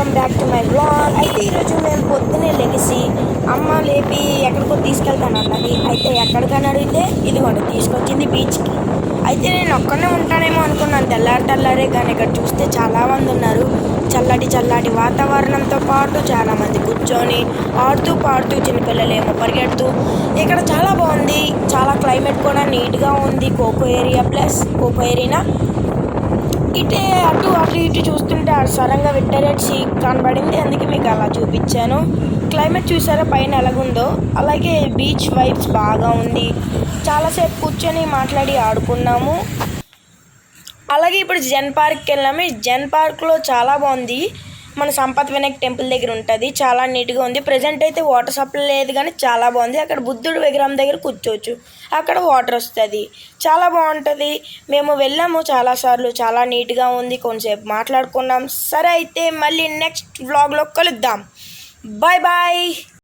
Welcome back to my blog. అయితే ఈరోజు మేము పొద్దున్నే లెగిసి అమ్మ లేపి ఎక్కడికో తీసుకెళ్తాను అన్నది. అయితే ఎక్కడికని అడిగితే ఇదిగోండి తీసుకొచ్చింది బీచ్కి. అయితే నేను ఒక్కనే ఉంటానేమో అనుకున్నాను తెల్లారే, కానీ ఇక్కడ చూస్తే చాలామంది ఉన్నారు. చల్లటి వాతావరణంతో పాటు చాలామంది కూర్చొని ఆడుతూ పాడుతూ, చిన్నపిల్లలేమో పరిగెడుతూ, ఇక్కడ చాలా బాగుంది. చాలా క్లైమేట్ కూడా నీట్గా ఉంది. కోకో ఏరియా ఇటే అటు ఇటు చూస్తుంటే సడన్గా విక్టోరియా సీ కనబడింది. అందుకే మీకు అలా చూపించాను. క్లైమేట్ చూసారా పైన ఎలాగుందో. అలాగే బీచ్ వైబ్స్ బాగా ఉంది. చాలాసేపు కూర్చొని మాట్లాడి ఆడుకున్నాము. అలాగే ఇప్పుడు జెన్ పార్క్కి వెళ్ళాము. ఈ జెన్ పార్క్లో చాలా బాగుంది. మన సంపత్ వినాయక్ టెంపుల్ దగ్గర ఉంటుంది. చాలా నీట్గా ఉంది. ప్రజెంట్ అయితే వాటర్ సప్లై లేదు, కానీ చాలా బాగుంది. అక్కడ బుద్ధుడు విగ్రహం దగ్గర కూర్చోవచ్చు. అక్కడ వాటర్ వస్తుంది. చాలా బాగుంటుంది. మేము వెళ్ళాము చాలాసార్లు. చాలా నీట్గా ఉంది. కొంచెంసేపు మాట్లాడుకున్నాం. సరే అయితే మళ్ళీ నెక్స్ట్ వ్లాగ్లో కలుద్దాం. Bye bye.